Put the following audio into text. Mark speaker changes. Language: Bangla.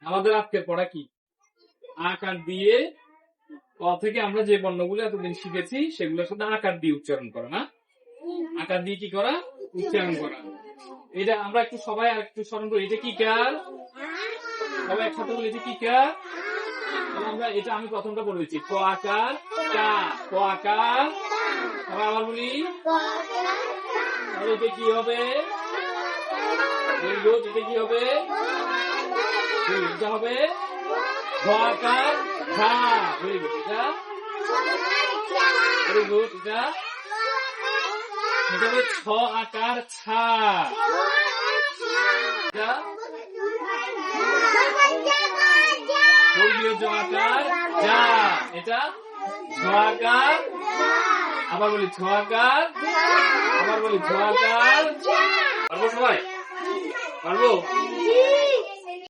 Speaker 1: আমাদের আজকের পড়া কি? আকার দিয়ে ক থেকে আমরা যে বর্ণগুলো এতদিন শিখেছি সেগুলোর সাথে আকার দিয়ে উচ্চারণ করা, না আকার দিয়ে কি করা? উচ্চারণ করা। এটা আমরা একটু সবাই আর একটু স্মরণ করি, এটা কি কার? সবাই একসাথে বলি এটা কি কার? আমরা এটা আমি প্রথমটা বলে দিচ্ছি, ক আকার কা, ক আকার। সবাই আবার বলি, এটা কি হবে? এটা কি হবে? এটা হবে ঘ আকার ঘা। Very good. এটা ভেরি গুড। এটা হবে ছ আকার ছা। এটা বর্গীয় জ আকার যা। এটা ঝ আকার, আবার বলি ছ আকার, আবার বলি ঝ আকার। পারবো সবাই? পারবো?